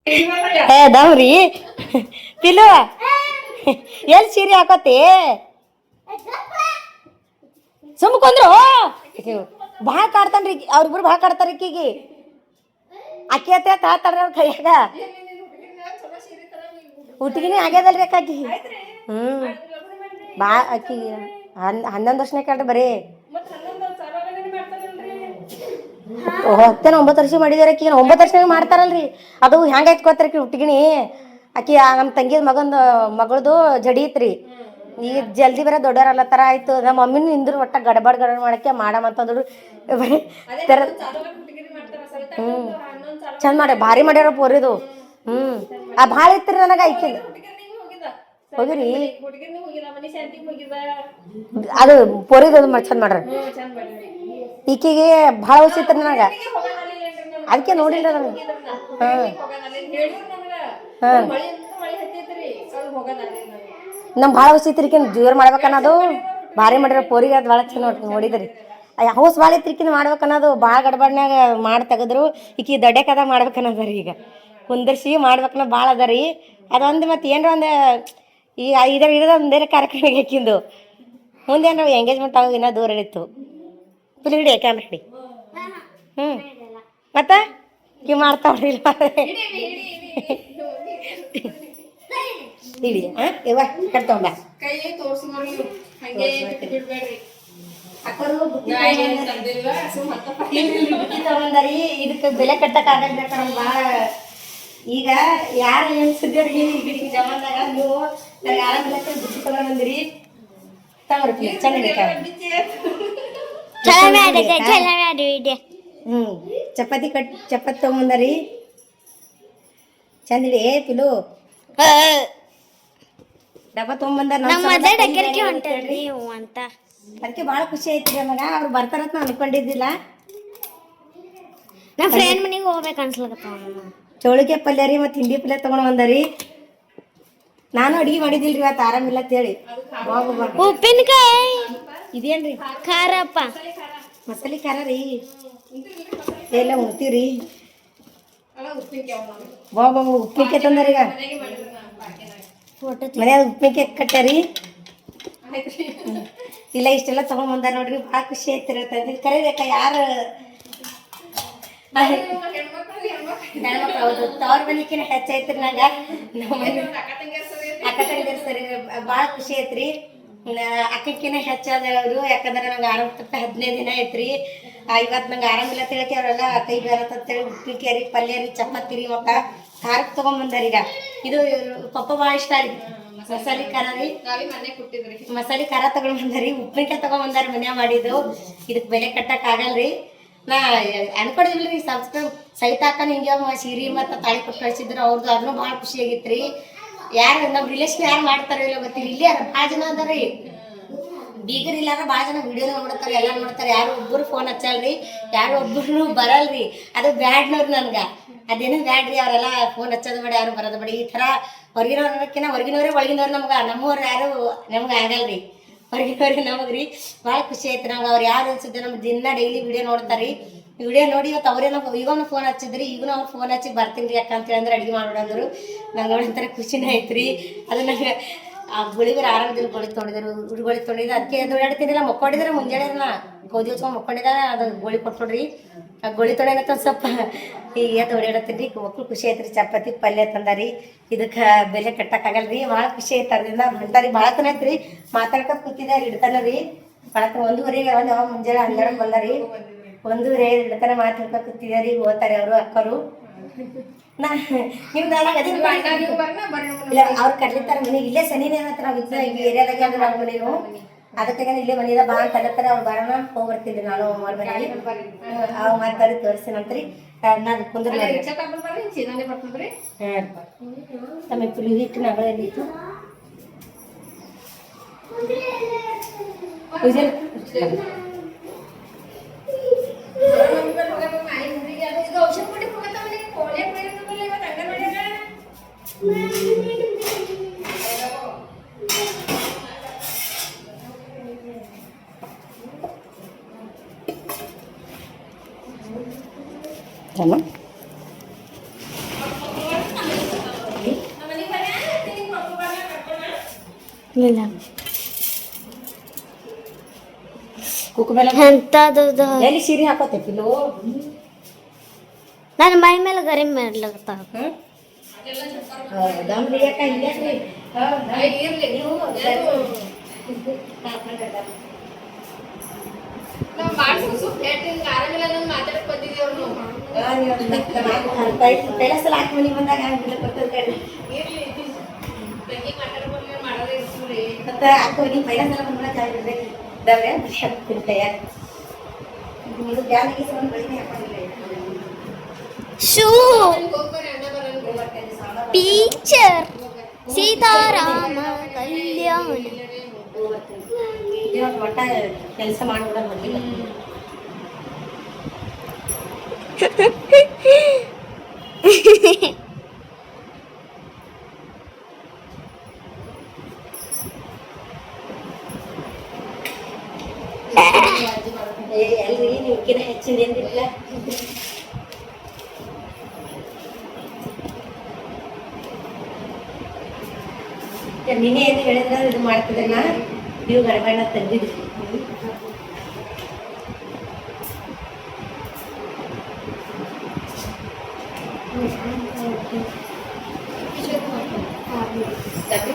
ಏ ದವ್ರಿ ಪಿಲು ಎಲ್ಲಿ ಸೀರೆ ಹಾಕೋತಿ ಸುಮ್ಕೊಂಡ್ರು ಭಾಳ ಕಾಡ್ತಾನ್ರಿ ಅವ್ರಿಬ್ರು ಭಾಳ ಕಾಡ್ತಾರ ಈಕಿಗೆ ಅಕ್ಕಿ ಅತ್ತೆ ತಾತಾಡ್ರ ಕೈಯಾಗ ಹುಟ್ಟಿಗಿನೇ ಆಗ್ಯದಲ್ರಿ ಅಕ್ಕಾಕಿ ಬಾ ಅಕ್ಕಿ 11 ವರ್ಷನೇ ಕೇಳ್ರಿ ಬರೀ 9 ವರ್ಷ ಮಾಡಿದಾರ ಅಕ್ಕಿ 9 ವರ್ಷನಾಗ ಮಾಡ್ತಾರಲ್ರಿ ಅದು ಹೆಂಗೈತ್ ಗೊತ್ತರಿ ಹುಟ್ಟಿಗಿಣಿ ಆಕಿ ನಮ್ಮ ತಂಗಿ ಮಗಳದು ಜಡಿ ಐತ್ರಿ ಈಗ ಜಲ್ದಿ ಬರ ದೊಡ್ಡವರಲ್ಲ ಥರ ಆಯ್ತು ನಮ್ಮ ಮಮ್ಮಿನೂ ನಿಂದ್ರು ಒಟ್ಟ ಗಡಬಡ್ ಮಾಡಕ್ಕೆ ಮಾಡಮಂತಂದ್ರು ಬರೀ ಚಂದ ಮಾಡಿ ಭಾರಿ ಮಾಡ್ಯಾರ ಪೋರಿದು ಆ ಭಾಳ ಇತ್ರಿ ನನಗೆ ಐಕಿಲ್ಲ ಹೋಗಿರಿ ಅದು ಪೋರಿದು ಅದು ಚಂದ ಮಾಡ್ರಿ ಈಕಿಗೆ ಭಾಳ ವಸಿತ್ರಿ ನನಗೆ ಅದಕ್ಕೆ ನೋಡಿಲ್ಲ ನನಗೆ ನಮ್ ಭಾಳ ವಸಿತ್ರಿಕಿ ಜೋರ್ ಮಾಡ್ಬೇಕನ್ನೋದು ಭಾರಿ ಮಾಡ್ಯಾರ ಪೋರಿಗೆ ಅದು ಭಾಳ ಚಂದ ನೋಡಿದ್ರಿ ಹೌಸ್ ಭಾಳ ಇತ್ರಿಕಿನ ಮಾಡ್ಬೇಕನ್ನೋದು ಭಾಳ ಗಡ್ಬಡ್ನ್ಯಾಗ ಮಾಡಿ ತೆಗೆದ್ರು ಈಕಿ ದೊಡ್ಡಕದಾಗ ಮಾಡ್ಬೇಕನ್ನೋದ್ರಿ ಈಗ ಕುಂದರ್ಸಿ ಮಾಡ್ಬೇಕನ್ನ ಭಾಳ ಅದ ರೀ ಅದೊಂದು ಮತ್ತೆ ಏನಾರ ಒಂದು ಈಗ ಇರೋದು ಒಂದೇರೆ ಕಾರ್ಯಕ್ರಮ ಹಾಕಿಂದು ಮುಂದೆ ಏನಾರ ಎಂಗೇಜ್ಮೆಂಟ್ ಆಗೋದು ಇನ್ನೂ ದೂರ ಹಿಡಿತು ಫುಲ್ ಹಿಡಿ ಕ್ಯಾಮ್ರಾ ಹಿಡಿ ಮತ್ತೆ ಕಿ ಮಾಡ್ತಾವ್ರಿ ಹಿಡಿ ಇವ ಕಟ್ತೊಂಬ ತಗೊಂಡರಿ ಇದಕ್ಕೆ ಬೆಲೆ ಕಟ್ಟಕ್ ಆಗಬೇಕ ಭಾಳ ಈಗ ಯಾರು ಎನ್ಸಿದ್ರಿ ಈಗಿನ ಜಮಾನ್ದಾಗ ನೀವು ನನಗೆ ಆರಾಮಿಲ್ಲ ಬುದ್ಧಿ ತಗೊಂಡ್ರಿ ತಗೋರಿ ಚೆನ್ನಾಗಿ ಚಪಾತಿ ಚಪಾತಿ ತಗೊಂಬಂದರಿ ಚಂದಿಡಿ ಪಿಲು ಡಬ್ಬ ತಗೊಂಬಂದಾರ ಅದಕ್ಕೆ ಭಾಳ ಖುಷಿ ಐತಿ ನನಗೆ ಅವ್ರು ಬರ್ತಾರಂತ ನಾನು ಅನ್ಕೊಂಡಿದ್ದಿಲ್ಲ ನಮ್ಮ ಫ್ರೆಂಡ್ ಮನೆಗೆ ಹೋಗ್ಬೇಕು ಅನ್ಸ್ಲಕತ್ತಾವ ಚೌಳಿಗೆ ಪಲ್ಯ ರೀ ಮತ್ತು ಹಿಂಡಿ ಪಲ್ಯ ತಗೊಂಡು ಬಂದಾರಿ ನಾನು ಅಡುಗೆ ಮಾಡಿದಿಲ್ರಿ ಇವತ್ತು ಆರಾಮಿಲ್ಲ ಅಂತೇಳಿ ಉಪ್ಪಿನಕಾಯಿ ಇದೇನ್ರಿ ಖಾರಪ್ಪ ಮಸಾಲೆ ಖಾರ ರೀ ಎಲ್ಲ ಉಣ್ತೀವ್ರಿ ಬಾಬಾ ಉಪ್ಪಿನಕಾಯಿ ತಂದಾರೀಗ ಮನ್ಯಾಗ ಉಪ್ಪಿನಕಾಯಿ ಕಟ್ಟಾರಿ ಇಲ್ಲ ಇಷ್ಟೆಲ್ಲ ತಗೊಂಡ್ಬಂದಾರ ನೋಡ್ರಿ ಭಾಳ ಖುಷಿ ಆಯ್ತಿರತ್ತೆ ಕರಿಬೇಕಾ ಯಾರು ಹೆಣ್ಮಕ್ಳು ಹೌದು ತವ್ರ ಮನಿಕಿನ ಹೆಚ್ಚೈತ್ರಿ ನಂಗೆ ನಮ್ಮ ಮನೆ ಅಕ್ಕ ತಂಗಿಯರು ಸರಿ ಭಾಳ ಖುಷಿ ಐತ್ರಿ ಅಕ್ಕಕ್ಕಿನ ಹೆಚ್ಚಾದವರು ಯಾಕಂದ್ರೆ ನಂಗೆ ಆರಾಮ ತಪ್ಪ 15 ದಿನ ಐತ್ರಿ ಇವತ್ತು ನಂಗೆ ಆರಾಮಿಲ್ಲ ತಿಳಕ್ಕೆ ಅವರೆಲ್ಲ ಕೈ ಬೇರತ್ತೇಳಿ ಉಪ್ಪಿನಕಾಯಿ ರೀ ಪಲ್ಯ ರೀ ಚಪಾತಿ ರೀ ಒಟ್ಟ ಖಾರಕ್ಕೆ ತೊಗೊಂಬಂದಾರ ಈಗ ಇದು ಪಪ್ಪ ಭಾಳ ಇಷ್ಟ ರೀ ಮಸಾಲೆ ಖಾರ ರೀ ಮಸಾಲೆ ಖಾರ ತಗೊಂಡ್ ಬಂದಾರಿ ಉಪ್ಪಿನಕಾಯಿ ತಗೊಂಡ್ಬಂದಾರ ಮನ್ಯಾಗ ಮಾಡಿದ್ದು ಇದಕ್ಕೆ ಬೆಲೆ ಕಟ್ಟಕ್ ಆಗಲ್ರಿ ನಾ ಅನ್ಕೊಂಡಿದ್ರಿ ಸಬ್ಸ್ಕ್ರೈಬ್ ಸಹಿತ ಹಾಕ ಹಿಂಗೆ ಸೀರೆ ಮತ್ತು ತಾಳಿ ಕೊಟ್ಟು ಕಳಿಸಿದ್ರು ಅವ್ರದ್ದು ಅದನ್ನು ಭಾಳ ಖುಷಿ ಆಗಿತ್ತು ರೀ ಯಾರು ನಮ್ಮ ರಿಲೇಷನ್ ಯಾರು ಮಾಡ್ತಾರೋ ಇಲ್ಲ ಗೊತ್ತಿಲ್ಲ ಇಲ್ಲಿ ಯಾರು ಭಾಳ ಜನ ಅದಾರ ರೀ ಬೀಗರ್ ಇಲ್ಲಾರ ಭಾಳ ಜನ ವಿಡಿಯೋ ನೋಡ್ತಾರೆ ಎಲ್ಲ ನೋಡ್ತಾರೆ ಯಾರು ಒಬ್ಬರು ಫೋನ್ ಹಚ್ಚಲ್ರಿ ಯಾರು ಒಬ್ಬರು ಬರಲ್ರಿ ಅದು ಬ್ಯಾಡ್ನವ್ರು ನನ್ಗೆ ಅದೇನು ಬ್ಯಾಡ್ರಿ ಅವರೆಲ್ಲ ಫೋನ್ ಹಚ್ಚೋದು ಬೇಡ ಯಾರು ಬರೋದು ಬೇಡ ಈ ಥರ ಹೊರಗಿನವ್ರಕ್ಕಿಂತ ಹೊರಗಿನವರೇ ಒಳಗಿನವ್ರು ನಮ್ಗೆ ನಮ್ಮವ್ರು ಯಾರು ನಮ್ಗೆ ಆಗಲ್ರಿ ಹೊರಗಿನವ್ರಿಗೆ ನಮಗೆ ರೀ ಭಾಳ ಖುಷಿ ಆಯ್ತು ನಂಗೆ ಅವ್ರು ಯಾರು ಅನ್ಸಿದ್ದೆ ನಮ್ಮ ದಿನ ಡೈಲಿ ವಿಡಿಯೋ ನೋಡ್ತಾರೆ ರೀ ವಿಡಿಯೋ ನೋಡಿ ಇವತ್ತು ಅವರೇ ನಮ್ಗೆ ಈಗೂ ಫೋನ್ ಹಚ್ಚಿದ್ರಿ ಈಗೂ ಅವ್ರು ಫೋನ್ ಹಚ್ಚಿ ಬರ್ತೀನಿ ರೀ ಯಾಕ ಅಂತೇಳಂದ್ರೆ ಅಡುಗೆ ಮಾಡೋದಂದ್ರು ನಂಗೆ ನೋಡಂತಾರೆ ಖುಷಿನೇ ಆಯ್ತು ರೀ ಅದು ನಂಗೆ ಆ ಗುಳಿಗರು ಆರಾಮದಲ್ಲಿ ಗೊಳಿ ತೊಗೊಂಡಿದ್ರು ಗುಳಿ ತೊಗೊಂಡಿದ್ದು ಅದಕ್ಕೆ ದೊಡ್ಡಾಡ್ತಿದ್ದಿಲ್ಲ ಮಕ್ಕೊಂಡಿದ್ರೆ ಮುಂಜಾನೆ ಗೋಧಿ ಹೊಚ್ಕೊಂಡು ಮಕ್ಕೊಂಡಿದ್ದಾಗ ಅದು ಗೋಳಿ ಕೊಟ್ಕೊಡ್ರಿ ಆ ಗೋಳಿ ತೊಳೆಯತ್ತ ಸ್ವಲ್ಪ ಈಗ ಓಡಾಡತ್ತೀರಿ ಮಕ್ಳು ಖುಷಿ ಐತ್ರಿ ಚಪಾತಿ ಪಲ್ಯ ತಂದಾರಿ ಇದಕ್ಕೆ ಬೆಲೆ ಕಟ್ಟಕ್ಕಾಗಲ್ರಿ ಭಾಳ ಖುಷಿ ಐತೆ ಅದರಿಂದ ಬಂತಾರಿ ಭಾಳ ತನ ಐತ್ರಿ ಮಾತಾಡ್ಕೊತ ಕೂತಿದ್ದಾರೆ ಇಡ್ತಾನ ರೀ ಭಾಳ 1:30 ಒಂದು ಮುಂಜಾನೆ 12 ಬಂದಾರಿ 1:30 ಇಡ್ತಾನೆ ಮಾತಾಡ್ಕೊತ ಕೂತಿದಾರಿ ಹೋಗ್ತಾರೆ ಅವರು ಅಕ್ಕರು ನಿಮ್ದು ಇಲ್ಲ ಅವ್ರು ಕರ್ಲಿತಾರ ಮನೆಗೆ ಇಲ್ಲೇ ಶನಿನೇ ಹತ್ರ ನಾವು ಇದ್ದ ಈ ಏರಿಯಾದಾಗೆ ಅಂದ್ರೆ ಅವ್ರ ಮನೇನು ಅದಕ್ಕೆ ಇಲ್ಲೇ ಬಂದಿದ್ದ ಬಾ ಅಂತ ಕಲತ್ತಾರೆ ಅವ್ರು ಬರೋಣ ಹೋಗಿ ಬರ್ತಿದ್ರಿ ನಾನು ಅವ್ರ ಮನೆಯಲ್ಲಿ ಅವ್ರು ಮಾತಾಡಿ ತೋರಿಸ್ತೀನಂತ್ರಿ ನಾನು ಕುಂದ್ರ ತಮ್ಮ ಪುಲಿ ಹಿಟ್ಟು ನಗಳೆಲ್ಲಿತ್ತು ಇಲ್ಲ ಕುಕ್ಕುಮೆಲ್ಲ ಎಂತದು ಎಲ್ಲಿ ಸೀರೆ ಹಾಕೋತೆ ಪಿಲ್ಲು ನನ್ನ ಮೈ ಮೇಲೆ ಗರಿ ಮಾಡ್ಲಕತ್ತಾವ ದಮ್ರಿ ಯಾಕ ಇಲ್ಲೇ ಇರ್ಲಿ ನೀವು ಸಲ ಹಾಕಿ ಮನೆಗೆ ಬಂದಾಗ ಹಂಗಿಲ್ಲ ಬರ್ತದೆ ಮತ್ತೆ ಹಾಕೋ ನೀವು ಪೈಲ ಸಲ ಬಂದಾಗ ಚೆನ್ನಾಗಿರ್ಬೇಕು ಇದ್ದಾವೆ ತಿಂತೆಯ ಇದು ಬ್ಯಾನಿಗೆ ಸಲ ಬಳಿನೇ ಹಾಕೊಂಡಿಲ್ಲ ಶೂ ಟೀಚರ್ ಸೀತಾರಾಮ ಕಲ್ಯಾಣ ಒಟ್ಟ ಕೆಲಸ ಮಾಡ್ಬಿಡ ಬಂದಿಲ್ಲ ಎಲ್ರಿ ನೀವ್ಕಿನ ಹೆಚ್ಚಿಂದೇನಿಲ್ಲ ನಿನ್ನೆ ಏನು ಹೇಳಿದ್ರೆ ಇದು ಮಾಡ್ತಿದ್ದಲ್ಲ ನೀವು ಗಡಬಡ ತೆಗ್ದಿದ್ರಿ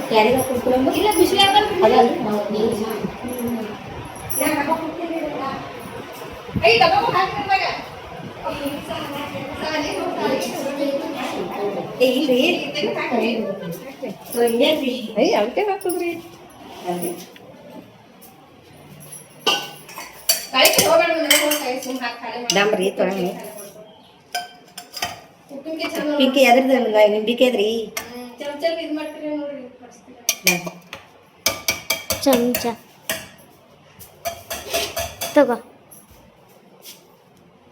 ಕ್ಯಾರಿಗ ಕುಡ್ಕೊಳ್ಳೋ ಇಲ್ಲ ಬಿಸಿಲು ಅದಲ್ಲ ನಾವು ಇಲ್ರಿ ಅದಕ್ಕೆ ಹಾಕುದ್ರಿ ಡಂಬ್ರಿ ತೊಳಮಿ ಪಿಂಕಿ ಅದ್ರದ್ದು ನಿಂಬಿಕೆ ಅದ್ರಿ ಚಮಚ ತಗೋ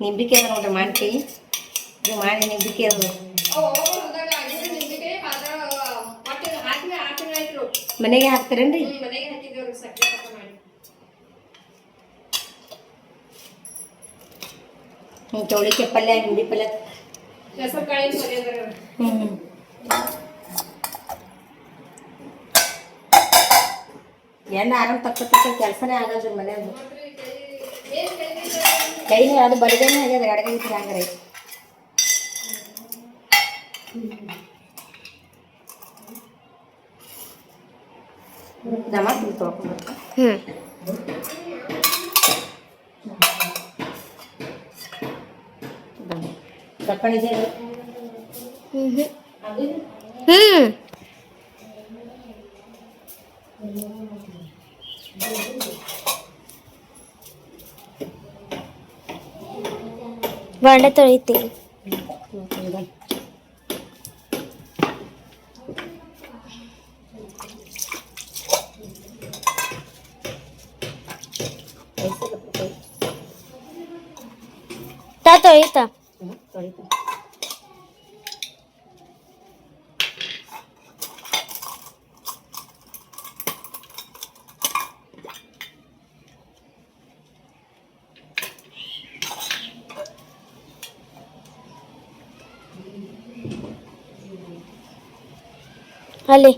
ನಿಂಬಿಕೆ ಅದ ನೋಡ್ರಿ ಮಾಡ್ತಿ ಇದು ಮಾಡಿ ನಿಂಬಿಕೆ ಅದು ಮನೆಗೆ ಹಾಕ್ತಾರೇನ್ರಿ ಚೌಳಿಕೆ ಪಲ್ಯ ನಿಂಬಿ ಪಲ್ಯ ಎಲ್ಲ ಆರಾಮ್ ತಕ್ಕ ಕೆಲಸನೇ ಆಗಲ್ರಿ ಮನೆಯದು ಕೈನೇ ಅದು ಬಡಿದೇನೆ ಆಗ್ಯದ ಅಡಗೆ ಇದ್ರೆ ಹಂಗಾರೆ ದಮ ತೊಳ್ಕೊಂಡ್ಬರ್ತ ದಪ್ಪಣಿದೆ ಬಂಡೆ ತೊಳಿತೀವಿ ತೊಳಿತಾ ಅಲ್ಲಿ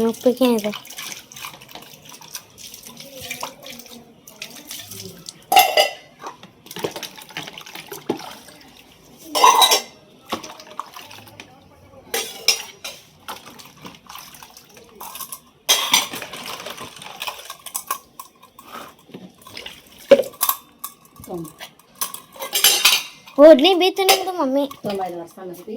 ಉಪ್ಪಿಗೆ ಇದೆ ಓಡ್ಲಿ ಬೀತು ನಿಮ್ದು ಮಮ್ಮಿ 95 ವರ್ಷ ಅನ್ನಿಸ್ತಿ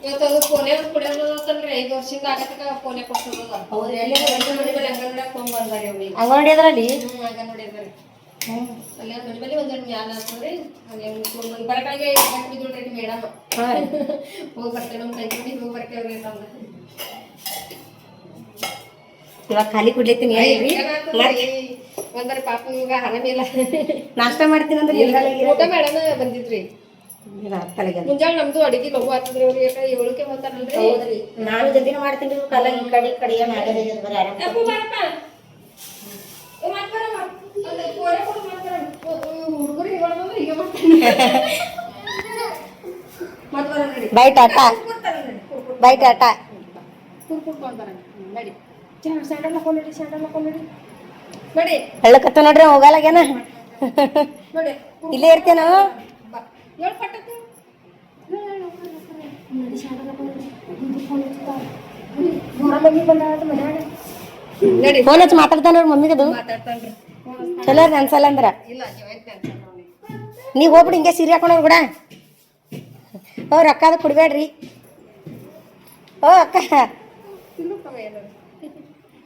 ಇವತ್ತು ಫೋನೆ ಕುಡಿಯೋದು ಅಂತಂದ್ರೆ 5 ವರ್ಷದಿಂದ ಆಗತಕ್ಕ ಫೋನೆ ಕೊಡ್ಸೋದು ಅವ್ರು ಎಲ್ಲೇ ಅಂಗನವಾಡಿ ತೊಗೊಂಡ್ಬಂದಾರೆ ಅವ್ರಿಗೆ ಅಂಗನವಾಡಿ ಅದ್ರಲ್ಲಿ ಅಂಗನವಾಡಿ ಅದ್ರಿ ಅಲ್ಲೇ ಮನೆ ಬಲ್ಲಿ ಒಂದೆರಡು ಮ್ಯಾಲ ಆಗ್ತದ್ರಿ ಅಲ್ಲೇ ಬರಕಾಗೆ ಗಂಟು ಬಿದ್ದೋಡ್ರಿ ಮೇಡಮ್ ಹೋಗಿ ಬರ್ತೇವೆ ನಮ್ಮ ಕೈ ಹೋಗಿ ಬರ್ತೇವ್ರಿ ತಂದ ಇವಾಗ ಖಾಲಿ ಕುಡ್ಲತ್ತೀನಿ ಒಂದರ ಪಾಪ ಇವಾಗ ಹಣ ಇಲ್ಲ ನಾಷ್ಟ ಮಾಡ್ತೀನಿ ಅಂದ್ರೆ ಊಟ ಮೇಡಮ್ ಬಂದಿದ್ರಿ ತಲೆಗೆ ಮುಂಜಾನೆ ನಮ್ದು ಅಡಿಗೆ ಲಘು ಆಗ್ತದ್ರಿ ಅವ್ರಿಗೆ ಯಾಕಂದ್ರೆ 7ಕ್ಕೆ ಹೋಗ್ತಾರಲ್ರಿ. ಹೌದ್ರಿ ನಾನು ಜಲ್ದಿನ ಮಾಡ್ತೀನಿ ರೀ ಕಾಲ ಈ ಕಡೆ ಮ್ಯಾಗಡೆ ಬರೀ ಆರಾಮ ಅಪ್ಪು ಬಾರಪ್ಪ. ಏ ಮಾತ್ ಬರಮ್ಮ. ಅಂದ್ರೆ ಕೋರೆ ಕೊಡು ಮಾತ್ ಬರಮ್ಮ. ಹುಡುಗರು ಹೀಗೆ ಮಾಡೋದಂದ್ರೆ ಹೀಗೆ ಮಾಡ್ತಾನೆ. ಮಾತ್ ಬರಮ್ಮ ನಡಿ. ಬೈ ಟಾಟಾ ಕೂರ್ತಾರ ನಡಿ. ಬೈ ಟಾಟಾ ಕೂರ್ಕೊಂತಾರ ನಡಿ. ಸ್ಯಾಂಡಲ್ ಹಾಕೊಂಡ್ ನಡಿ ನಡಿ. ಹೇಳಕತ್ತ ನೋಡ್ರಿ ಹೋಗಲ್ಲಾಗೇನ ನೋಡಿ ಇಲ್ಲೇ ಇರ್ತೇನ ಬಾ. ಏಳು ಪಟ್ಟಕ್ಕೆ ನಡಿ ಸ್ಯಾಂಡಲ್ ಹಾಕೊಂಡ್ ಮಮ್ಮಿ ಬಂದಾಳ ಮನ್ಯಾಗ. ನಡಿ ಫೋನ್ ಹಚ್ಚಿ ಮಾತಾಡ್ತಾನ ನೋಡ್ರಿ ಮಮ್ಮಿಗದು ಮಾತಾಡ್ತಾನ್ರಿ. ಚಲೋ ಅನ್ಸಲ್ಲ ಅಂದ್ರ ಇಲ್ಲ ನೀವೈತೆ ಅಂತ ನೋಡಿ. ನೀವ್ ಹೋಗ್ಬಿಡಿ ಹಿಂಗೆ ಸೀರೆ ಹಾಕೊಂಡ್ ಕೂಡ ಓ ರೊಕ್ಕ ಅದು ಕೊಡ್ಬೇಡ್ರಿ ಓ ಅಕ್ಕ ತಿನ್ನುತ್ತವ ಏನಾರು.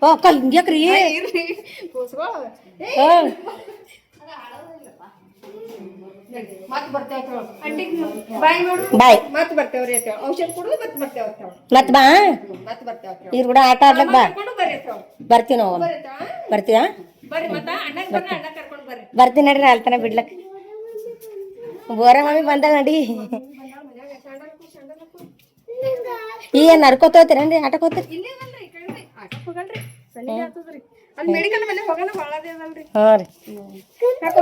ಓ ಅಕ್ಕ ಹಿಂಗ್ಯಾಕ್ರಿ ಇರ್ರಿ ಕೂಸ್ಕೊ. ಓ ಮತ್ ಬರ್ತೇವ ಅಂಟಿಗೆ ಬಾಯ್ ಮಾಡು. ಬಾಯ್ ಮತ್ ಬರ್ತೇವ್ರಿ ಅಂತ ಔಷಧ ಕೊಡು ಮತ್ ಬರ್ತೇವ ಅಂತ ಮತ್ ಬಾ ಮತ್ ಬರ್ತೇವ ಇವ್ರ ಕೂಡ ಆಟ ಆಡ್ಲಕ್ ಬಾ ಕರ್ಕೊಂಡು ಬರ್ರಿ ಅಂತ ಬರ್ತೀವಿ ನಾವು ಬರ್ತೀವ ಬರ್ರಿ ಮತ್ತ ಅಣ್ಣಗ್ ಬರ್ರಿ ಅಣ್ಣ ಕರ್ಕೊಂಡು ಬರ್ರಿ. ಬರ್ತೀನಿ ನಡ್ರಿ ಅಲ್ತನ ಬಿಡ್ಲಕ್ ಬೋರ ಮಮ್ಮಿ ಬಂದಾಳ ನಡಿ ಏನ್ ನಡ್ಕೋತ ಹೋಗ್ತೀರೇನ್ರಿ ಆಟಕ್ ಹೋಗ್ತೀರಿ ಇಲ್ಲೇ ಬಲ್ರಿ ಈ ಕಡೆ ಆಟಕ್ ಹೋಗಲ್ರಿ ಸನಿ ಆಗ್ತದ್ರಿ ಅಲ್ಲಿ ಮೆಡಿಕಲ್ ಮೇಲೆ ಹೋಗೋಣ ಭಾಳದೇ ಅದಲ್ರಿ. ಹ್ಞೂ ರೀ ಹಾಕೋ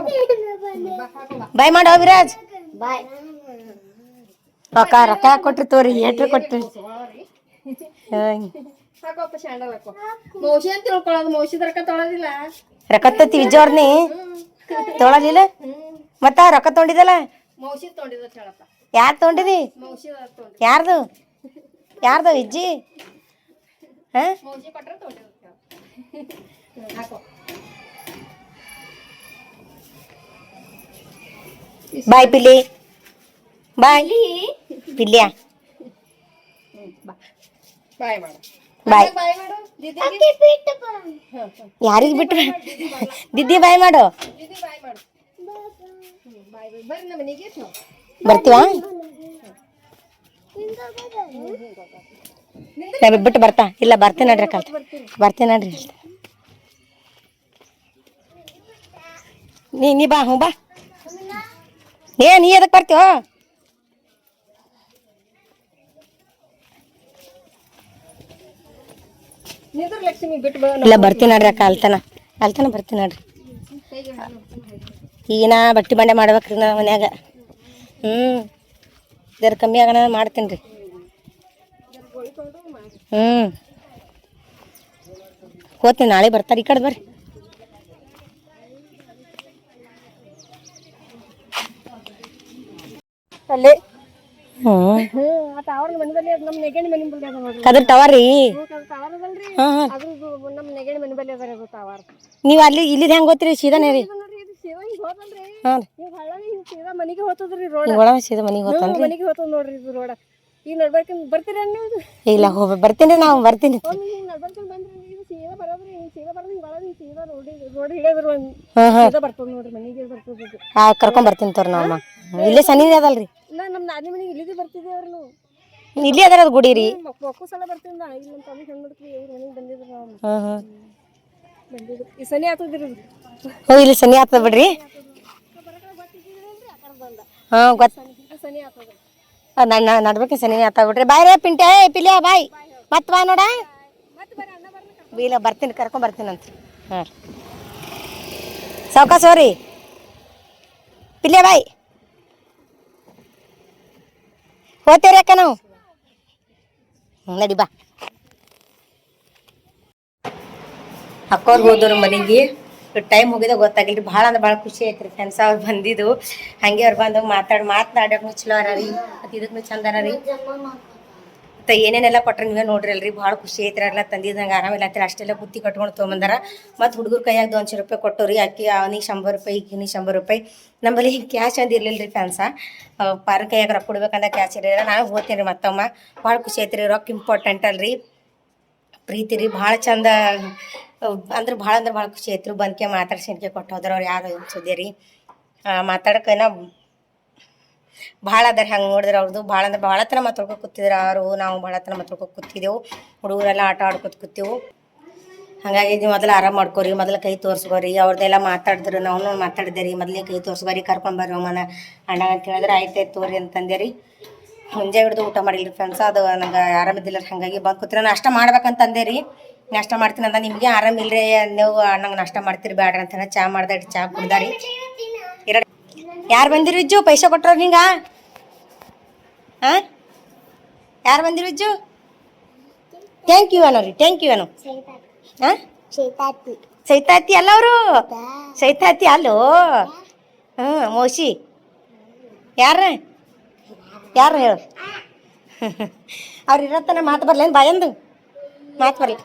ಬಾ. ಬಾಯ್ ಮಾಡೋ ವಿರಾಜ್ ಬಾಯ್ ರೊಕ್ಕ ರೊಕ್ಕ ಕೊಟ್ರಿ ತೋರಿ ಏಟ್ರಿ ಕೊಟ್ರಿ ಹಾಕೋಪ್ಪ ಸ್ಯಾಂಡಲ್ ಹಾಕೋ. ಮೌಸಿ ಅಂತ ತಿಳ್ಕೊಳ್ಳೋದು ಮೌಸಿ ರೊಕ್ಕ ತೊಳೋದಿಲ್ಲ. ರೊಕ್ಕ ವಿಜೋರ್ನಿ ತೊಗೊಳಲಿಲ್ಲ ಮತ್ತ ರೊಕ್ಕ ತೊಗೊಂಡಿದಲ್ಲ ಮೌಸಿ ತೊಗೊಂಡಿದ ಹೇಳಪ್ಪ. ಯಾರು ತೊಗೊಂಡಿದಿ ಮೌಸಿ ತೊಗೊಂಡಿ ಯಾರ್ದು ಇಜ್ಜಿ ಹಾ ಮೌಸಿ ಕೊಟ್ರೆ ತೊಗೊಂಡಿದ ಹಾಕೋ. ಬಾಯ್ ಪಿಲ್ಲಿ ಬಾಯ್ ಪಿಲ್ಯ ಬಾಯ್ ಮಾಡು ಬಾಯ್ ಬಾಯ್ ಮಾಡು ದೀದಿ ಯಾರಿಗೆ ಬಿಟ್ಟು ದಿದ್ದಿ ಬಾಯ್ ಮಾಡು ದೀದಿ ಬಾಯ್ ಮಾಡು. ಬಾಯ್ ಬರ್ರಿ ನಮ್ಮ ಮನೆಗೆ ಬರ್ತೀವಾ ಬಿಟ್ಟು ಬರ್ತಾ ಇಲ್ಲ ಬರ್ತೀನಿ ನಡ್ರಿ ಕಲ್ ಬರ್ತೀನಿ ನಡ್ರಿ ನೀ ಬಾ ಹ್ಞೂ ಬಾ ನೀ ಎದಕ್ಕೆ ಬರ್ತೀವ ನಿಂದ್ರ ಲಕ್ಷ್ಮಿ ಬಿಟ್ಟು ಬಾ. ಇಲ್ಲ ಬರ್ತೀನಿ ನಡ್ರಿ ಅಕ್ಕ ಅಲ್ತನ ಬರ್ತೀನಿ ನಡ್ರಿ ಈಗ ನಾ ಬಟ್ಟೆ ಬಂಡೆ ಮಾಡ್ಬೇಕ್ರಿ ನಾ ಮನ್ಯಾಗ ಜರ ಕಮ್ಮಿ ಆಗೋಣ ಮಾಡ್ತೀನಿ ರೀ ಹೋಗ್ತೀನಿ ನಾಳೆ ಬರ್ತಾರೆ ಈ ಕಡೆ ಬರ್ರಿ ಅಲ್ಲೇ ಹ್ಞೂ ಆ ಟವರ್ ಮನೆ ಬಲ್ಲಿ ಅದು ನಮ್ಮ ನೆಗಣಿ ಮನೆ ಬಲ್ಲಿ ಅದ ನೋಡ್ರಿ. ಕದ್ರ ಟವರ್ ರೀ ಟವರ್ ಅದಲ್ರಿ ಅದ್ರದ್ದು ನಮ್ಮ ನೆಗಣಿ ಮನೆ ಬಲ್ಲಿ ಅದ ಅದು ಟವರ್. ನೀವು ಅಲ್ಲಿ ಇಲ್ಲಿದ್ ಹೆಂಗೆ ಗೊತ್ತೀರಿ ಸೀದಾನೇ ರೀ ನೋಡ್ರಿ ಇದು ಸೀದಾ ಹಿಂಗೆ ಹೋತಲ್ರಿ. ಹಾಂ ಈಗ ಹಳ್ಳವಿ ಹಿಂಗೆ ಸೀದಾ ಮನೆಗೆ ಹೋತದ್ರಿ ರೋಡ್. ಒಳಗೆ ಸೀದಾ ಮನೆಗೆ ಹೋಗ್ತಾನೆ ಮನೆಗೆ ಹೋತದ ನೋಡ್ರಿ ಇದು ರೋಡ. ಈಗ ನಡ್ಬೇಕಂದ್ ಬರ್ತೀರ ನೀವು? ಇಲ್ಲ ಬರ್ತೀನಿ ರೀ ನಾವು ಬರ್ತೀನಿ ಒಮ್ಮೆ ಹಿಂಗೆ ನಡ್ಬೇಕಂದ್ ಬಂದ್ರಿ ಇದು ಸೀದಾ ಬರೋದ್ರಿ ಹಿಂಗೆ ಸೀದಾ ಬರೋದು ಹಿಂಗೆ ಒಳಗೆ ಹಿಂಗೆ ಸೀದಾ ರೋಡ್ ಹಿಡಿಯೋದ್ರ ಒಂದು ಸೀದಾ ಬರ್ತದ ನೋಡ್ರಿ ಮನೆಗೆ ಬರ್ತದ. ಕರ್ಕೊಂಡ್ ಬರ್ತೀನಿ ತೋರಿ ನಾವು ಇಲ್ಲೇ ಸನಿ ಅದಲ್ರಿ ಇಲ್ಲ ನಮ್ಮ ನಾದಿನಿ ಮನೆಗೆ ಇಲ್ಲಿದೆ ಬರ್ತಿದ್ದೇವ್ರಿ ನಾವು. ಇಲ್ಲಿ ಅದರ ಅದು ಗುಡಿ ರೀ ಮಕ್ಕಳು ಸಲ ಬರ್ತೀನಿ ನಾ ಇಲ್ಲಿ ನಮ್ಮ ತಮ್ಮ ಹೆಣ್ಣು ಮಾಡ್ತೀವಿ ಇವ್ರ ಮನೆಗೆ ಬಂದಿದ್ರು ನಾವು ಬಂದಿದ್ರು ಈ ಸನಿ ಆಗ್ತದ್ರಿ ಇದು. ಹ್ಞೂ ಇಲ್ಲಿ ಸನಿ ಆಗ್ತದ ಬಿಡ್ರಿ ಹಾಂ ಗೊತ್ತು ಸನಿ ಆಗ್ತದ್ರಿ ನಡ್ಬೇಕು ಸನಿ ಆಗ್ತಾವ ಬಿಡ್ರಿ ಬಾಯ್ ರೇ ಪಿಂಟೆ ಪಿಲಿಯ ಬಾಯ್ ಮತ್ತೆ ಬಾ ನೋಡ ಇಲ್ಲ ಬರ್ತೀನಿ ಕರ್ಕೊಂಡ್ ಬರ್ತೀನಿ ಅಂತ ಹಾಂ ಸಾವ್ಕಾಸ ಹೋರಿ ಪಿಲ್ಯ ಬಾಯ್ ಹೋಗ್ತೇವ್ರಿ ಅಕ್ಕ ನಾವು ನಡಿ ಬಾ ಅಕ್ಕೋರ್ ಹೋದವ್ರು ಮನೆಗೆ ಟೈಮ್ ಹೋಗಿದ ಗೊತ್ತಾಗಿಲ್ರಿ ಭಾಳ ಅಂದ್ರೆ ಭಾಳ ಖುಷಿ ಐತ್ರಿ ಫ್ರೆಂಡ್ಸ್ ಅವ್ರು ಬಂದಿದ್ದು ಹಂಗೆ ಅವ್ರು ಬಂದಾಗ ಮಾತಾಡೋಕೆ ಚಲೋ ಅರ ರೀ ಮತ್ತು ಇದಕ್ಕೂ ಚಂದ ಅರ ರೀ ಮತ್ತು ಏನೇನೆಲ್ಲ ಕೊಟ್ರೆ ನೀವೇ ನೋಡ್ರಿ ಅಲ್ರಿ ಭಾಳ ಖುಷಿ ಐತ್ರಿ ಎಲ್ಲ ತಂದಿದ್ದಂಗೆ ಆರಾಮಿಲ್ಲ ಅಂತೀರಿ ಅಷ್ಟೆಲ್ಲ ಬುತ್ತಿ ಕಟ್ಕೊಂಡು ತೊಗೊಂಬಂದಾರ ಮತ್ತು ಹುಡುಗರು ಕೈಯಾಗ 200 ರೂಪಾಯಿ ಕೊಟ್ಟವ್ರಿ ಅಕ್ಕಿ ಅವನಿಗೆ 100 ರೂಪಾಯಿ ಈಗಿನಿಗೆ 100 ರೂಪಾಯಿ ನಮ್ಮಲ್ಲಿ ಕ್ಯಾಶ್ ಅಂದು ಇರ್ಲಿಲ್ಲ ರೀ ಫ್ಯಾನ್ಸ ಪಾರ ಕೈಯಾಗ ರೊಕ್ಕ ಕೊಡ್ಬೇಕಂದ ಕ್ಯಾಶ್ ಇರಲಿಲ್ಲ ನಾನು ಹೋಗ್ತೀನಿ ರೀ ಮತ್ತಮ್ಮ ಭಾಳ ಖುಷಿ ಐತ್ರಿ ರೊಕ್ಕ ಇಂಪಾರ್ಟೆಂಟ್ ಅಲ್ರಿ ಪ್ರೀತಿ ರೀ ಭಾಳ ಚಂದ ಅಂದ್ರೆ ಭಾಳ ಖುಷಿ ಐತ್ರಿ ಬಂದ್ಕೆ ಮಾತಾಡ್ಸಿನ್ಕೆ ಕೊಟ್ಟು ಹೋದ್ರೆ ಅವ್ರು ಯಾರು ಸುದ್ದಿ ರೀ ಮಾತಾಡೋಕೇನ ಭಾಳ ಅದಾರ ಹಂಗೆ ನೋಡಿದ್ರೆ ಅವ್ರದ್ದು ಭಾಳ ಅಂದ್ರೆ ಭಾಳ ಹತ್ರ ಮಾತಾಡ್ಕೊ ಕೂತಿದ್ರು ಅವರು ನಾವು ಭಾಳ ಹತ್ರ ಮಾತಾಡ್ಕೊ ಕೂತಿದ್ದೆವು ಹುಡುಗರೆಲ್ಲ ಆಟ ಆಡ್ಕೊತ ಕೂತೆವು ಹಾಗಾಗಿ ನೀವು ಮೊದಲು ಆರಾಮ್ ಮಾಡ್ಕೊರಿ, ಮೊದಲು ಕೈ ತೋರಿಸ್ಕೋರಿ. ಅವ್ರದ್ದೆಲ್ಲ ಮಾತಾಡಿದ್ರು ನಾವು ಮಾತಾಡಿದೆ ರೀ, ಮೊದಲೇ ಕೈ ತೋರಿಸ್ಬರಿ, ಕರ್ಕೊಂಬರ್ರಿ ಅಮ್ಮನ ಅಣ್ಣ ಅಂತ ಹೇಳಿದ್ರೆ ಆಯ್ತಾಯ್ತು ತೋರಿ ಅಂತಂದೆ ರೀ. ಮುಂಜೆ ಹಿಡ್ದು ಊಟ ಮಾಡಿಲ್ಲ ಫ್ರೆಂಡ್ಸ್, ಅದು ನಂಗೆ ಆರಾಮಿದ್ದಿಲ್ಲ, ಹಾಗಾಗಿ ಬಂದು ಕೂತ್ರೆ ನಾಷ್ಟ ಮಾಡ್ಬೇಕಂತಂದೆ ರೀ. ನಾಷ್ಟ ಮಾಡ್ತೀನಿ ಅಂದ, ನಿಮಗೆ ಆರಾಮಿಲ್ಲರಿ ನೀವು ನಂಗೆ ನಾಷ್ಟ ಮಾಡ್ತೀರಿ ಬೇಡ್ರಿ ಅಂತ ಚಾ ಮಾಡ್ದೆ, ಚಾ ಕುಡ್ದಾರಿ. ಯಾರು ಬಂದಿರು ಇಜ್ಜು ಪೈಸೆ ಕೊಟ್ಟರು ನಿಂಗ? ಹಾಂ, ಯಾರು ಬಂದಿರು ಇಜ್ಜು? ಥ್ಯಾಂಕ್ ಯು ಅನ್ನೋ ರೀ, ಥ್ಯಾಂಕ್ ಯು ಅನ್ನೋ. ಹಾಂ, ಸೈತಾತಿ ಅಲ್ಲ ಅವರು, ಸೈತಾತಿ ಅಲ್ಲೋ. ಹ್ಞೂ ಮೋಸಿ ಯಾರು ಯಾರು ಹೇಳು. ಅವ್ರು ಇರತ್ತಾನೆ ಮಾತು ಬರ್ಲೇನು ಬಾಯಂದು ಮಾತು ಬರಲಿ.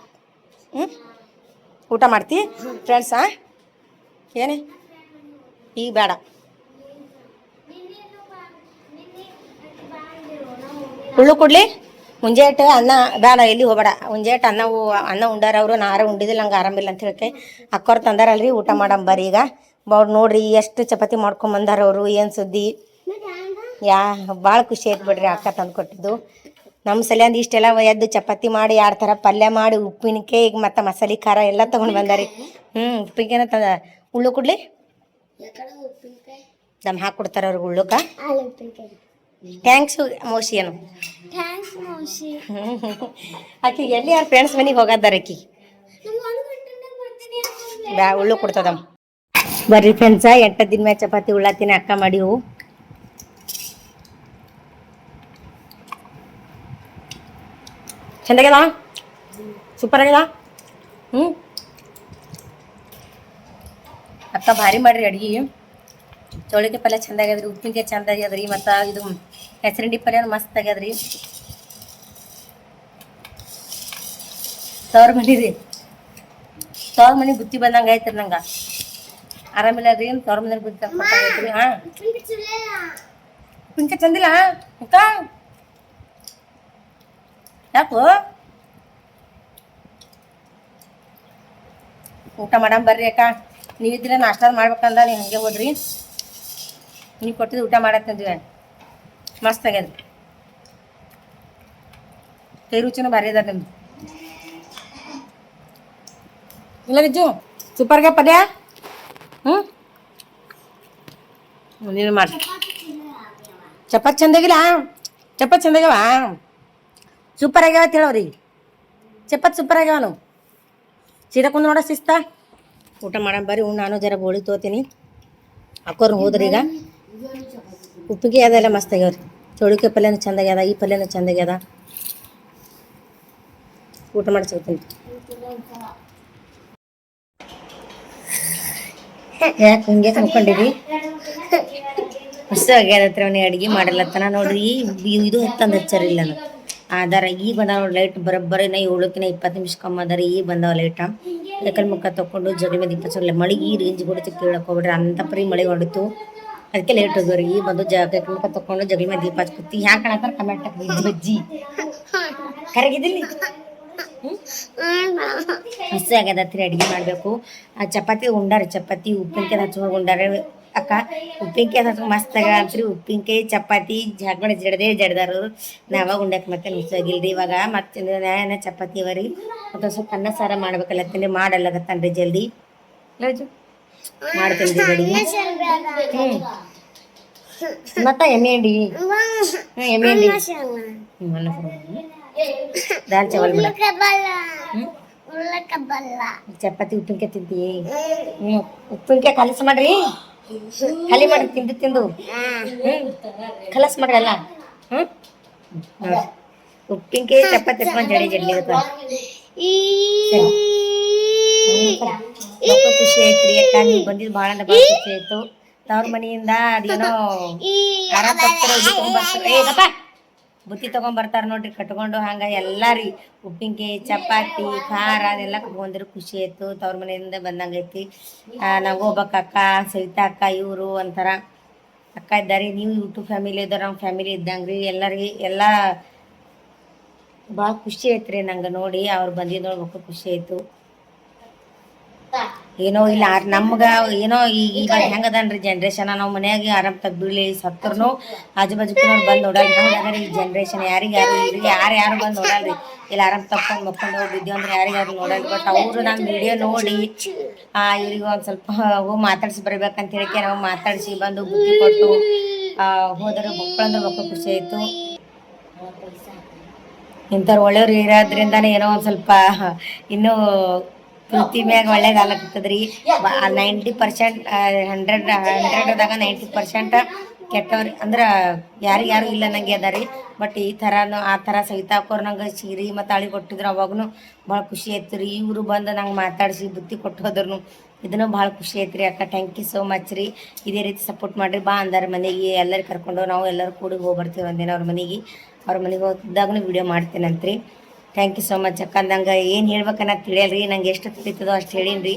ಹ್ಞೂ, ಊಟ ಮಾಡ್ತಿ ಫ್ರೆಂಡ್ಸ್? ಹಾಂ, ಏನೇ ಈಗ ಬೇಡ. ಹುಳ್ಳು ಕೊಡ್ಲಿ ಮುಂಜಾನೆ ಅನ್ನ ಬೇಡ, ಎಲ್ಲಿ ಹೋಗಬೇಡ. ಮುಂಜಾನೆ ಅನ್ನ ಉಂಡಾರ ಅವರು, ನಾರ ಉಂಡಿದಿಲ್ಲ, ನಂಗೆ ಆರಾಮಿಲ್ಲ ಅಂತ ಹೇಳಕ್ಕೆ ಅಕ್ಕವ್ರು ತಂದಾರಲ್ರಿ, ಊಟ ಮಾಡಂಬರ್ರಿ. ಈಗ ಅವ್ರು ನೋಡ್ರಿ ಎಷ್ಟು ಚಪಾತಿ ಮಾಡ್ಕೊಂಬಂದಾರ ಅವರು, ಏನು ಸುದ್ದಿ. ಭಾಳ ಖುಷಿ ಆಯ್ತು ಬಿಡ್ರಿ ಅಕ್ಕ ತಂದು ಕೊಟ್ಟಿದ್ದು. ನಮ್ಮ ಸಲಿಂದ ಇಷ್ಟೆಲ್ಲ ಎದ್ದು ಚಪಾತಿ ಮಾಡಿ 2 ಥರ ಪಲ್ಯ ಮಾಡಿ ಉಪ್ಪಿನಕಾಯಿ ಈಗ ಮತ್ತು ಮಸಾಲೆ ಖಾರ ಎಲ್ಲ ತೊಗೊಂಡು ಬಂದಾರಿ. ಉಪ್ಪಿನಕಾಯಿನ ತಂದ. ಉಳ್ಳು ಕೊಡ್ಲಿ ದಮ್ ಹಾಕ್ಕೊಡ್ತಾರೆ ಅವ್ರಿಗೆ ಉಳ್ಳುಕ. ಥ್ಯಾಂಕ್ಸ್ ಮೋಸಿ ಏನು ಆಕಿ ಎಲ್ಲಿ ಯಾರು ಫ್ರೆಂಡ್ಸ್ ಮನೆಗೆ ಹೋಗದಾರ ಆಕಿ ಉಳ್ಳು ಕೊಡ್ತದಮ್ಮ. ಬರ್ರಿ ಫ್ರೆಂಡ್ಸ, 8 ದಿನ ಮ್ಯಾಗ ಚಪಾತಿ ಉಳ್ಳಾತೀನಿ ಅಕ್ಕ ಮಾಡಿವು. ಚಂದಾಗ್ಯದ, ಸೂಪರ್ ಆಗ್ಯದ. ಅಕ್ಕ ಭಾರಿ ಮಾಡ್ರಿ ಅಡ್ಗೆ. ಚೌಳಿಕಾಯಿ ಪಲ್ಯ ಚಂದ ಆಗ್ಯದ್ರಿ, ಉಪ್ಪಿನಕಾಯಿ ಚಂದ ಆಗ್ಯದ್ರಿ, ಮತ್ತು ಇದು ಹೆಸರಿಂಡಿ ಪಲ್ಯ ಮಸ್ತ್ ಆಗ್ಯದ್ರಿ. ತವ್ರ ಮನೆ ರೀ, ತವ್ರ ಮನೆ ಬುತ್ತಿ ಬಂದಂಗೆ ಆಯ್ತು ನಂಗೆ. ಆರಾಮಿಲ್ಲ ರೀ, ತವ್ರ ಮನೆ ಬುತ್ತಿ ತರ್ಕೊತಾಗೈತ್ರಿ. ಹಾಂ, ಉಪ್ಪಿನಕಾಯಿ ಚಂದಿಲ್ಲ ಅಕ್ಕ? ಯಾಕೋ ಊಟ ಮಾಡಮ್ ಬರ್ರಿ ಅಕ್ಕ. ನೀವಿದ್ರೆ ನಾಷ್ಟ ಮಾಡ್ಬೇಕಂದ ನೀವು ಹಂಗೆ ಹೋದ್ರಿ, ನೀವು ಕೊಟ್ಟಿದ್ದು ಊಟ ಮಾಡತ್ತಂದ್ವಿ. ಮಸ್ತ್ ಆಗ್ಯದ, ಕೈ ರುಚಿನೂ ಭಾರಿ ಅದ ನಿಮ್ದು. ಇಲ್ಲ ಬಿಜ್ಜು ಸೂಪರ್ಗೆ ಪಲ್ಯ. ನೀನು ಮಾಡಿ ಚಪಾತಿ ಚಂದಾಗಿಲ್ಲ? ಚಪಾತಿ ಚಂದಾಗ್ಯವ, ಸೂಪರ್ ಆಗ್ಯಾವ ಅಂತ ಹೇಳೋರಿ. ಚಪಾತಿ ಸೂಪರ್ ಆಗ್ಯಾವ. ನಾವು ಸೀದಾ ಕುಂದು ನೋಡೋ ಶಿಸ್ತ. ಊಟ ಮಾಡಮ್ ಬರ್ರಿ. ನಾನು ಜರ ಗೋಳಿ ತೊಗೋತೀನಿ. ಅಕ್ಕೋರ್ನ ಹೋದ್ರಿ. ಈಗ ಉಪ್ಪಿಗೆ ಅದೆಲ್ಲ ಮಸ್ತ್ ಆಗ್ಯಾವ್ರಿ. ಚೌಳಿಕಾಯಿ ಪಲ್ಯನೂ ಚಂದ ಆಗ್ಯದ, ಈ ಪಲ್ಯನೂ ಚಂದ ಆಗ್ಯದ. ಊಟ ಮಾಡಿ ಸಿಗ್ತೀನಿ. ಯಾಕೆ ಹಿಂಗೆ ಅನ್ಕೊಂಡಿರಿ? ಮಸ್ತ್ ಆಗ್ಯದ ಹತ್ರ ಅವನಿಗೆ ಅಡುಗೆ ಮಾಡಲತ್ತನ ನೋಡ್ರಿ. ಇದು ತಂದು ಹಚ್ಚಾರಿಲ್ಲ ನಾನು ಆಧಾರ. ಈಗ ಬಂದ ನೋಡಿ ಲೈಟ್ ಬರೋಬ್ಬರಿ 7ಕಿನ 20 ನಿಮಿಷ ಕಮ್ಮಿ ಅದಾರ. ಈಗ ಬಂದವ ಲೈಟ. ಯಾಕಂದ್ರೆ ಮುಖ ತೊಗೊಂಡು ಜಗಲಿ ಮೇಲೆ ದೀಪ ಚಲ್ಲ. ಮಳೆ ಈ ರೇಂಜ್ ಕೊಡುತ್ತೆ ಕೇಳಕ್ಕೆ ಹೋಗ್ಬಿಡ್ರಿ, ಅಂತ ಪರಿ ಮಳೆ ಹೊಡಿತು. ಅದಕ್ಕೆ ಲೇಟ್ ಹೋಗೋರಿ. ಈಗ ಬಂದು ಮುಖ ತೊಗೊಂಡು ಜಗಲಿ ಮೇಲೆ ದೀಪ ಹಚ್ಕೊತಿ. ಹ್ಯಾಂಗೆ ಕಾಣತ್ತಾರ ಕಮೆಂಟ್ ಹಾಕಿ. ಬಜ್ಜಿ ಕರಗಿದಿಲ್ಲ. ಮಸ್ತ್ ಆಗ್ಯದ ಹತ್ತಿರ ಅಡುಗೆ ಮಾಡಬೇಕು. ಆ ಚಪಾತಿ ಉಂಡಾರಿ, ಚಪಾತಿ ಉಪ್ಪಿನಕಾಯಿ ಹಚ್ಕೊಂಡು ಉಂಡಾರೆ ಅಕ್ಕ. ಉಪ್ಪಿನಕಾಯಿ ಹಚ್ಕೊಂಡು ಮಸ್ತ್ ಆಗ್ಯದ ಅಂತ್ರಿ. ಉಪ್ಪಿನಕಾಯಿ ಚಪಾತಿ ಹಾಕೊಂಡು ಜಡ್ದಾರು. ನಾವಾಗ ಉಂಡಕ್ಕೆ ಮತ್ತೆ ಮಿಸ್ಸಾಗಿಲ್ರಿ. ಇವಾಗ ಮತ್ತೆ ಚಪಾತಿ ಅವರಿ ಮತ್ತು ಸ್ವಲ್ಪ ಅನ್ನ ಸಾರ ಮಾಡ್ಬೇಕಲ್ಲತ್ತೀನಿ. ಮಾಡಲ್ಲಗತ್ತನ್ರಿ ಜಲ್ದಿ ಮಾಡ್ತೀನಿ ಅಡುಗೆ. ಮತ್ತೆ ಎಮ್ಮೆ ಹಿಂಡಿ ಎಮ್ಮೆ ಹಿಂಡಿ ದಾಲ್ ಚಾವಲ್ ಚಪಾತಿ ಉಪ್ಪಿನಕಾಯಿ ತಿಂತೀವಿ. ಉಪ್ಪಿನಕಾಯಿ ಕಲಸಿ ಮಾಡ್ರಿ, ಖಾಲಿ ಮಾಡ್ರಿ. ತಿಂದು ಕಲಸ್ ಮಾಡ್ರಿ ಎಲ್ಲ. ಉಪ್ಪಿನಕಾಯಿ ಚಪಾತಿ ಜಡಿ ಇರ್ತದೆ. ಖುಷಿ ಆಯ್ತ್ರಿ ಅಕ್ಕ, ನೀವು ಬಂದಿದ್ದು ಭಾಳ ಅಂದ್ರೆ ಭಾಳ ಖುಷಿ ಆಯ್ತು. ತವ್ರ ಮನೆಯಿಂದ ಅದೇನೋ ಬುತ್ತಿ ತೊಗೊಂಬರ್ತಾರ ನೋಡ್ರಿ ಕಟ್ಕೊಂಡು. ಹಂಗ ಎಲ್ಲ ರೀ ಉಪ್ಪಿನಕಾಯಿ ಚಪಾತಿ ಖಾರ ಅದೆಲ್ಲ ಕಟ್ಕೊಂಡ್ರೆ ಖುಷಿ ಆಯ್ತು. ತವ್ರ ಮನೆಯಿಂದ ಬಂದಂಗೈತಿ. ನಾವು ಹೋಗ್ಬೇಕ ಅಕ್ಕ, ಸವಿತಾ ಅಕ್ಕ ಇವರು ಒಂಥರ ಅಕ್ಕ ಇದ್ದಾರೆ. ನೀವು ಯೂಟ್ಯೂಬ್ ಫ್ಯಾಮಿಲಿ ಇದ್ದಾರೆ, ನಮ್ಮ ಫ್ಯಾಮಿಲಿ ಇದ್ದಂಗ್ರಿ. ಎಲ್ಲರಿಗೆ ಎಲ್ಲ ಭಾಳ ಖುಷಿ ಆಯ್ತು ರೀ ನಂಗೆ ನೋಡಿ. ಅವ್ರು ಬಂದಿದ್ದು ನೋಡ್ಬೇಕು ಖುಷಿ ಆಯಿತು. ಏನೋ ಇಲ್ಲ ನಮ್ಗೆ ಏನೋ ಇವಾಗ ಹೆಂಗದನ್ರಿ ಜನ್ರೇಷನ್ ನಾವು ಮನ್ಯಾಗ ಆರಾಮ್ ತಗ್ಬಿಡ್ಲಿ ಸತ್ತರ್ನು ಆಜು ಬಾಜುಕಿನವ್ರು ಬಂದು ನೋಡಲ್ರಿ ಹಂಗದ ಈ ಜನ್ರೇಷನ್ ಯಾರಿಗೆ ಯಾರು ಇಲ್ರಿ ಯಾರು ಬಂದು ನೋಡಲ್ರಿ ಇಲ್ಲ ಆರಾಮ್ ತಪ್ಕೊಂಡು ಮಕ್ಕೊಂಡು ಹೋಗಿದ್ದೀವಿ ಅಂದ್ರೆ ಯಾರು ನೋಡಲ್ರಿ ಬಟ್ ಅವರು ನಮ್ಮ ವಿಡಿಯೋ ನೋಡಿ ಇವ್ರಿಗೆ ಒಂದು ಸ್ವಲ್ಪ ಹೋಗಿ ಮಾತಾಡ್ಸಿ ಬರ್ಬೇಕಂತ ಹೇಳಿಕೆ ನಾವು ಮಾತಾಡಿಸಿ ಬಂದು ಬುದ್ಧಿ ಕೊಟ್ಟು ಹೋದ್ರೆ ಮಕ್ಕಳಂದ್ರೆ ಮಕ್ಕಳು ಖುಷಿ ಆಯಿತು. ಇಂಥವ್ರು ಒಳ್ಳೆಯವ್ರು ಇರೋದ್ರಿಂದಾನೇ ಏನೋ ಒಂದು ಸ್ವಲ್ಪ ಇನ್ನೂ ಪ್ರೀತಿ ಮ್ಯಾಗ ಒಳ್ಳೇದಾಗ್ಲತ್ತದ್ರಿ. 90% 100ದಾಗ 90% ಕೆಟ್ಟವ್ರು ಅಂದ್ರೆ ಯಾರು ಇಲ್ಲ ನಂಗೆ ಅದ ರೀ. ಬಟ್ ಈ ಥರನೂ ಆ ಥರ ಸವಿತಾ ಹಾಕೋರು ನಂಗೆ ಸೀರೆ ಮತ್ತು ತಾಳಿ ಕೊಟ್ಟಿದ್ರು ಅವಾಗೂ ಭಾಳ ಖುಷಿ ಆಯ್ತು ರೀ. ಇವರು ಬಂದು ನಂಗೆ ಮಾತಾಡಿಸಿ ಬುದ್ಧಿ ಕೊಟ್ಟು ಹೋದ್ರು ಇದನ್ನು ಭಾಳ ಖುಷಿ ಆಯ್ತು ರೀ. ಅಕ್ಕ ಥ್ಯಾಂಕ್ ಯು ಸೋ ಮಚ್ ರೀ. ಇದೇ ರೀತಿ ಸಪೋರ್ಟ್ ಮಾಡಿರಿ. ಬಾ ಅಂದಾರ ಮನೆಗೆ ಎಲ್ಲರೂ ಕರ್ಕೊಂಡು ನಾವು ಎಲ್ಲರೂ ಕೂಡಿ ಹೋಗಿ ಬರ್ತೀವಿ ಒಂದಿನ ಅವ್ರ ಮನೆಗೆ ಹೋಗಿದ್ದಾಗೂ ವಿಡಿಯೋ ಮಾಡ್ತೇನಂತ್ರಿ. ಥ್ಯಾಂಕ್ ಯು ಸೋ ಮಚ್ ಅಕ್ಕ. ನಂಗೆ ಏನು ಹೇಳ್ಬೇಕನ್ನೋದು ತಿಳಿಯಲ್ರಿ. ನಂಗೆ ಎಷ್ಟು ತಿಳಿತದೋ ಅಷ್ಟು ಹೇಳೀನಿ ರೀ.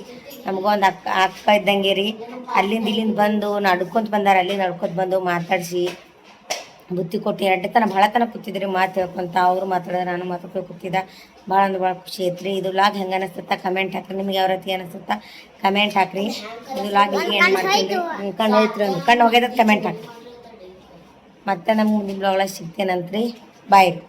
ನಮಗೂ ಒಂದು ಅಕ್ಕ ಇದ್ದಂಗೆ ರೀ. ಇಲ್ಲಿಂದ ಬಂದು ನಡ್ಕೊತ ಬಂದಾರ, ಅಲ್ಲಿ ನಡ್ಕೊತ ಬಂದು ಮಾತಾಡಿಸಿ ಬುತ್ತಿ ಕೊಟ್ಟು 2 ತನ ಭಾಳ ತನಕ ಕೂತಿದ್ರಿ ಮಾತು ಹೇಳ್ಕೊಂತ. ಅವರು ಮಾತಾಡಿದ್ರೆ ನಾನು ಮಾತಾಡ್ಕೊಂಡು ಕೂತಿದ್ದ. ಭಾಳ ಅಂದ್ರೆ ಭಾಳ ಖುಷಿ ಐತ್ರಿ. ಇದು ಲಾಗ್ ಹೆಂಗೆ ಅನಿಸ್ತತ್ತ ಕಮೆಂಟ್ ಹಾಕ್ರಿ. ನಿಮ್ಗೆ ಯಾವ ರೀತಿ ಅನಿಸುತ್ತಾ ಕಮೆಂಟ್ ಹಾಕ್ರಿ. ಇದು ಲಾಗ್ ಹೀಗೆ ಏನು ಮಾಡ್ತೀನಿ ರೀ. ಕಣ್ಣು ಹೋಯ್ತು ಕಣ್ಣು ಹೋಗ್ಯದ ಕಮೆಂಟ್ ಹಾಕ್ರಿ. ಮತ್ತೆ ನಮ್ಗೆ ನಿಮ್ಮ ಬ್ಲಾಗ್ ಸಿಗ್ತೇನಂತ್ರಿ. ಬಾಯ್ ರೀ.